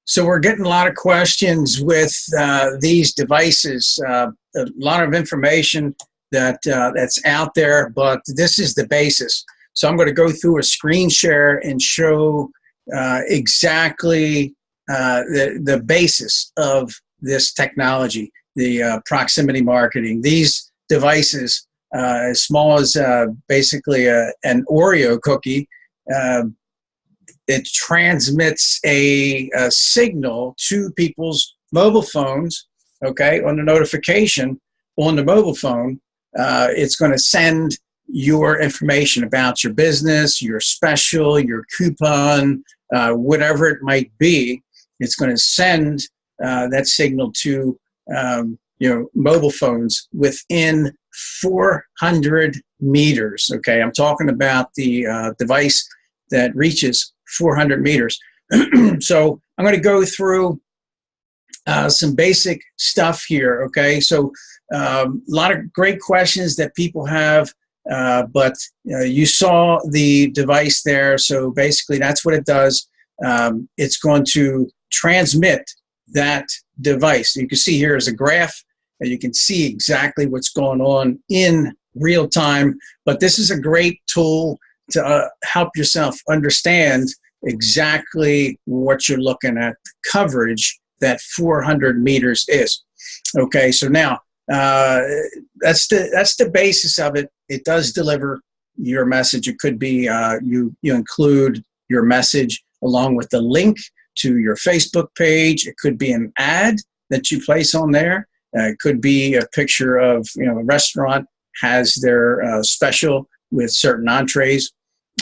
So we're getting a lot of questions with these devices, a lot of information that's out there, but this is the basis. So I'm going to go through a screen share and show exactly the basis of this technology, the proximity marketing. These devices, as small as basically an Oreo cookie, it transmits a signal to people's mobile phones, okay, on the notification on the mobile phone. It's going to send your information about your business, your special, your coupon, whatever it might be. It's going to send that signal to mobile phones within 400 meters. Okay, I'm talking about the device that reaches 400 meters. So I'm going to go through some basic stuff here. Okay, so a lot of great questions that people have, but you saw the device there. So basically, that's what it does. It's going to transmit that device. You can see here is a graph, and you can see exactly what's going on in real time. But this is a great tool to help yourself understand exactly what you're looking at, the coverage that 400 meters is. Okay, so now that's the basis of it. It does deliver your message. It could be you include your message along with the link to your Facebook page. It could be an ad that you place on there. It could be a picture of a restaurant has their special with certain entrees.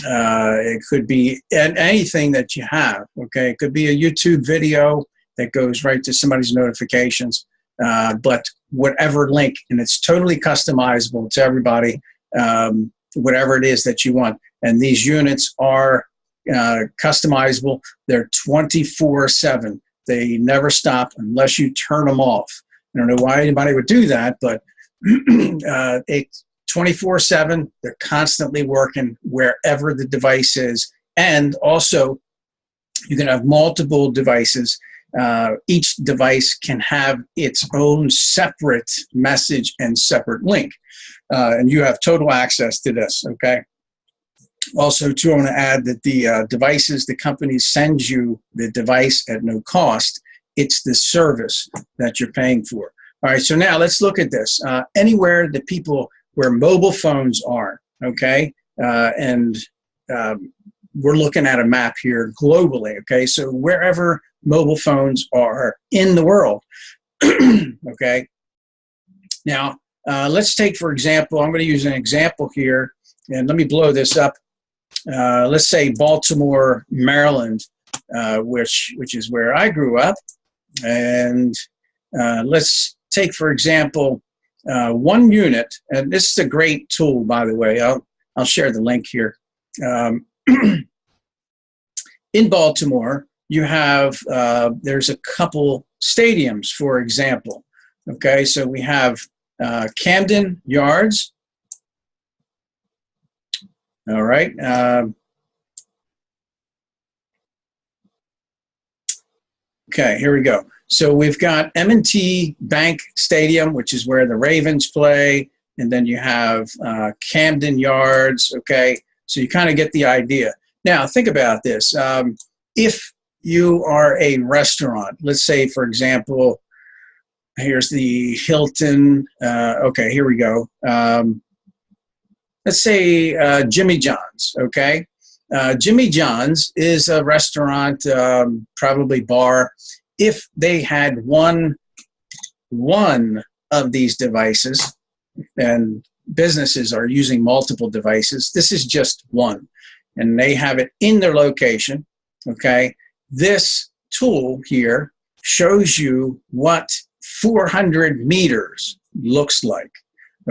It could be anything that you have. Okay, it could be a YouTube video that goes right to somebody's notifications. But whatever link, and it's totally customizable to everybody, whatever it is that you want. And these units are customizable. They're 24/7. They never stop unless you turn them off. I don't know why anybody would do that, but it's 24/7. They're constantly working wherever the device is. And also, you can have multiple devices. Each device can have its own separate message and separate link. And you have total access to this, okay? Also, too, I want to add that the devices, the companies send you the device at no cost. It's the service that you're paying for. All right, so now let's look at this. Anywhere that where mobile phones are, okay? And we're looking at a map here globally, okay? So wherever mobile phones are in the world, okay? Now, let's take, for example, I'm going to use an example here, and let me blow this up. Let's say Baltimore, Maryland, which is where I grew up. And let's take, for example, one unit, and this is a great tool, by the way. I'll share the link here. In Baltimore, you have, there's a couple stadiums, for example. Okay, so we have Camden Yards. All right. Okay, here we go. So we've got M&T Bank Stadium, which is where the Ravens play, and then you have Camden Yards, okay? So you kind of get the idea. Now, think about this. If you are a restaurant, let's say, for example, here's the Hilton. Okay, here we go. Let's say Jimmy John's, okay? Jimmy John's is a restaurant, probably bar. If they had one of these devices, and businesses are using multiple devices, this is just one, and they have it in their location, okay? This tool here shows you what 400 meters looks like,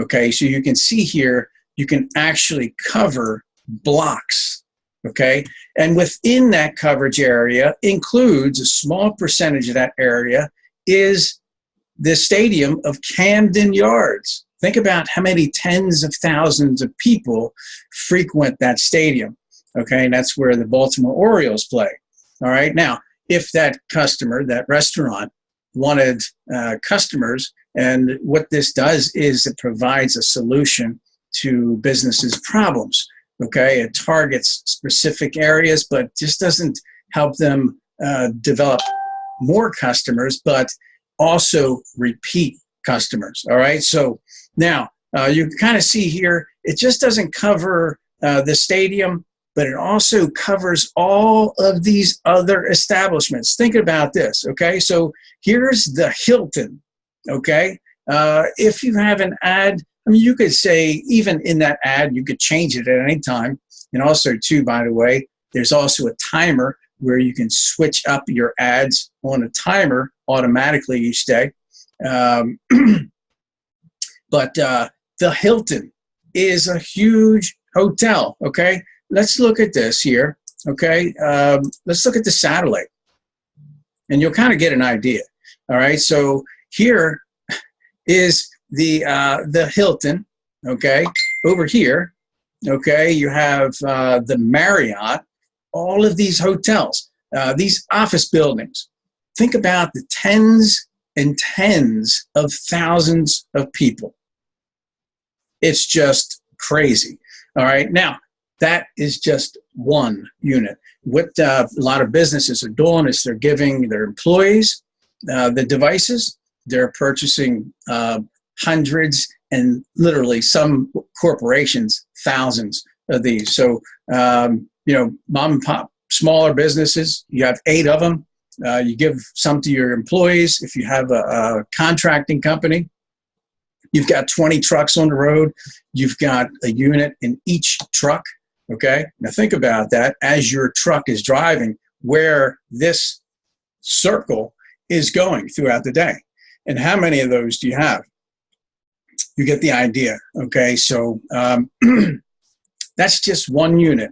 okay? So you can see here, you can actually cover blocks, okay? And within that coverage area includes a small percentage of that area is the stadium of Camden Yards. Think about how many tens of thousands of people frequent that stadium, okay? And that's where the Baltimore Orioles play, all right? Now, if that customer, that restaurant, wanted customers. And what this does is it provides a solution to businesses' problems. Okay, it targets specific areas, but just doesn't help them develop more customers, but also repeat customers. All right, so now you can kind of see here, it just doesn't cover the stadium, but it also covers all of these other establishments. Think about this, okay? So here's the Hilton, okay? If you have an ad, I mean, you could say, even in that ad, you could change it at any time. And also, too, by the way, there's also a timer where you can switch up your ads on a timer automatically each day. But the Hilton is a huge hotel, okay? Let's look at this here, okay? Let's look at the satellite, and you'll kind of get an idea, all right? So here is the Hilton, okay? Over here, okay, you have the Marriott, all of these hotels, these office buildings. Think about the tens and tens of thousands of people. It's just crazy, all right? Now, that is just one unit. What a lot of businesses are doing is they're giving their employees the devices. They're purchasing hundreds and literally some corporations, thousands of these. So, you know, mom and pop, smaller businesses, you have 8 of them. You give some to your employees. If you have a contracting company, you've got 20 trucks on the road. You've got a unit in each truck. Okay, now think about that as your truck is driving, where this circle is going throughout the day. And how many of those do you have? You get the idea, okay? So that's just one unit,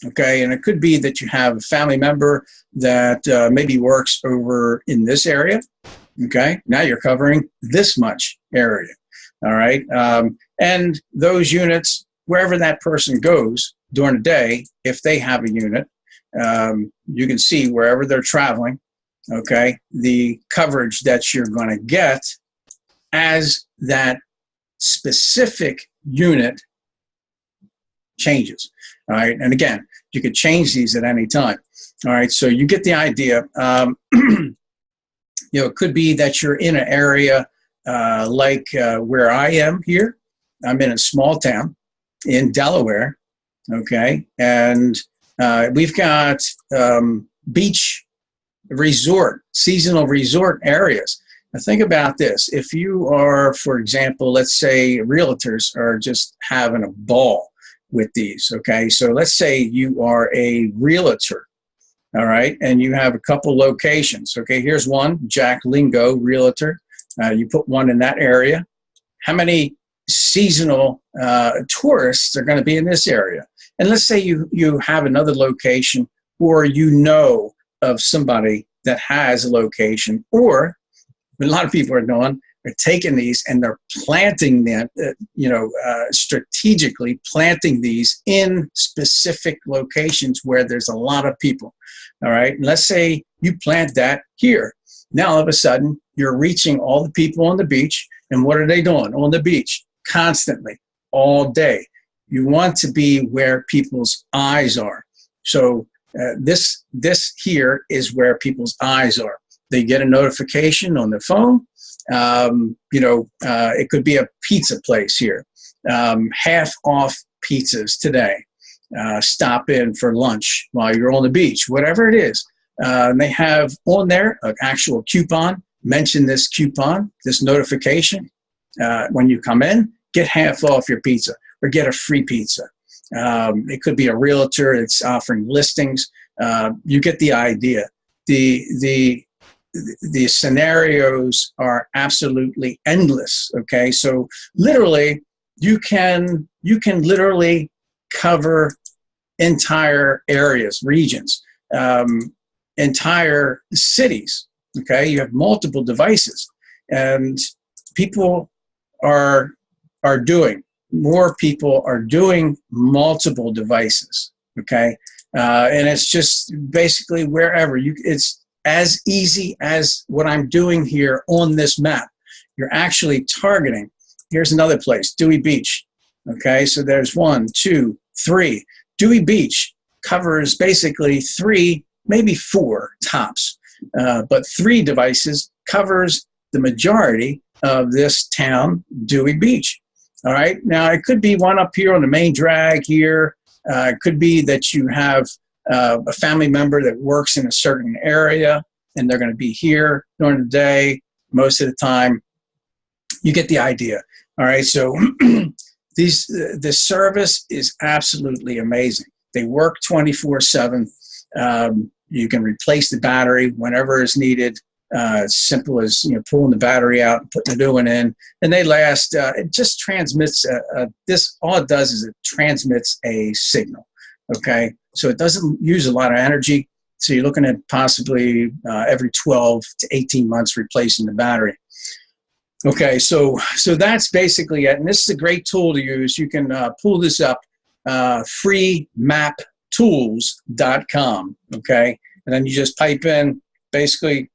okay? And it could be that you have a family member that maybe works over in this area, okay? Now you're covering this much area, all right? And those units, wherever that person goes during the day, if they have a unit, you can see wherever they're traveling, okay, the coverage that you're going to get as that specific unit changes, all right? And again, you could change these at any time, all right? So you get the idea. You know, it could be that you're in an area like where I am here. I'm in a small town in Delaware, okay? And we've got beach resort, seasonal resort areas. Now think about this. If you are, for example, let's say realtors are just having a ball with these, okay? So let's say you are a realtor, all right? And you have a couple locations, okay? Here's one, Jack Lingo Realtor. You put one in that area. How many seasonal tourists are going to be in this area? And let's say you have another location, or you know of somebody that has a location, or what a lot of people are doing, they're taking these and they're planting them, strategically planting these in specific locations where there's a lot of people, all right? And let's say you plant that here. Now, all of a sudden, you're reaching all the people on the beach, and what are they doing on the beach? Constantly, all day. You want to be where people's eyes are. So this here is where people's eyes are. They get a notification on their phone. It could be a pizza place here. Half off pizzas today. Stop in for lunch while you're on the beach, whatever it is. And they have on there an actual coupon. Mention this coupon, this notification. When you come in, get half off your pizza or get a free pizza. It could be a realtor that's offering listings. You get the idea. The scenarios are absolutely endless. Okay, so literally, you can literally cover entire areas, regions, entire cities. Okay, you have multiple devices, and people are doing. More people are doing multiple devices, okay? And it's just basically wherever. It's as easy as what I'm doing here on this map. You're actually targeting. Here's another place, Dewey Beach. Okay, so there's 1, 2, 3. Dewey Beach covers basically 3, maybe 4 tops, but 3 devices covers the majority of this town, Dewey Beach. All right, now it could be one up here on the main drag here. It could be that you have a family member that works in a certain area and they're going to be here during the day most of the time. You get the idea. All right, so this service is absolutely amazing. They work 24/7. You can replace the battery whenever is needed. As simple as pulling the battery out and putting the new one in, and they last. It just transmits this. All it does is it transmits a signal. Okay, so it doesn't use a lot of energy. So you're looking at possibly every 12 to 18 months replacing the battery. Okay, so that's basically it, and this is a great tool to use. You can pull this up, freemaptools.com. Okay, and then you just pipe in basically.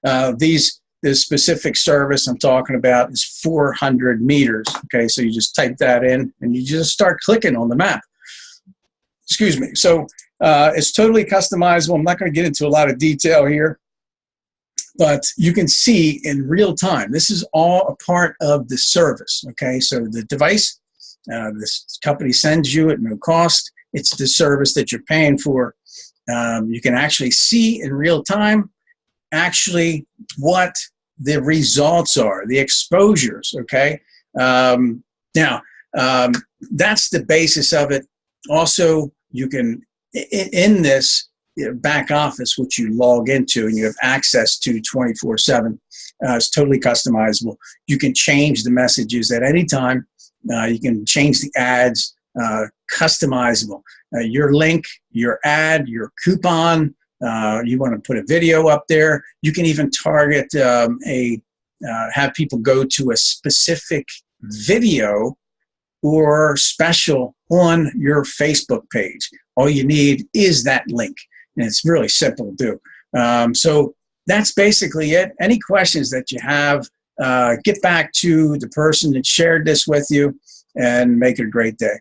The specific service I'm talking about is 400 meters. Okay, so you just type that in and you just start clicking on the map. Excuse me. So it's totally customizable. I'm not going to get into a lot of detail here, but you can see in real time. This is all a part of the service. Okay, so the device, this company sends you at no cost. It's the service that you're paying for. You can actually see in real time actually what the results are, the exposures, okay? Now, that's the basis of it. Also, you can, in this back office, which you log into and you have access to 24/7, it's totally customizable. You can change the messages at any time. You can change the ads, customizable. Your link, your ad, your coupon, you want to put a video up there. You can even target have people go to a specific video or special on your Facebook page. All you need is that link, and it's really simple to do. So that's basically it. Any questions that you have, get back to the person that shared this with you, and make it a great day.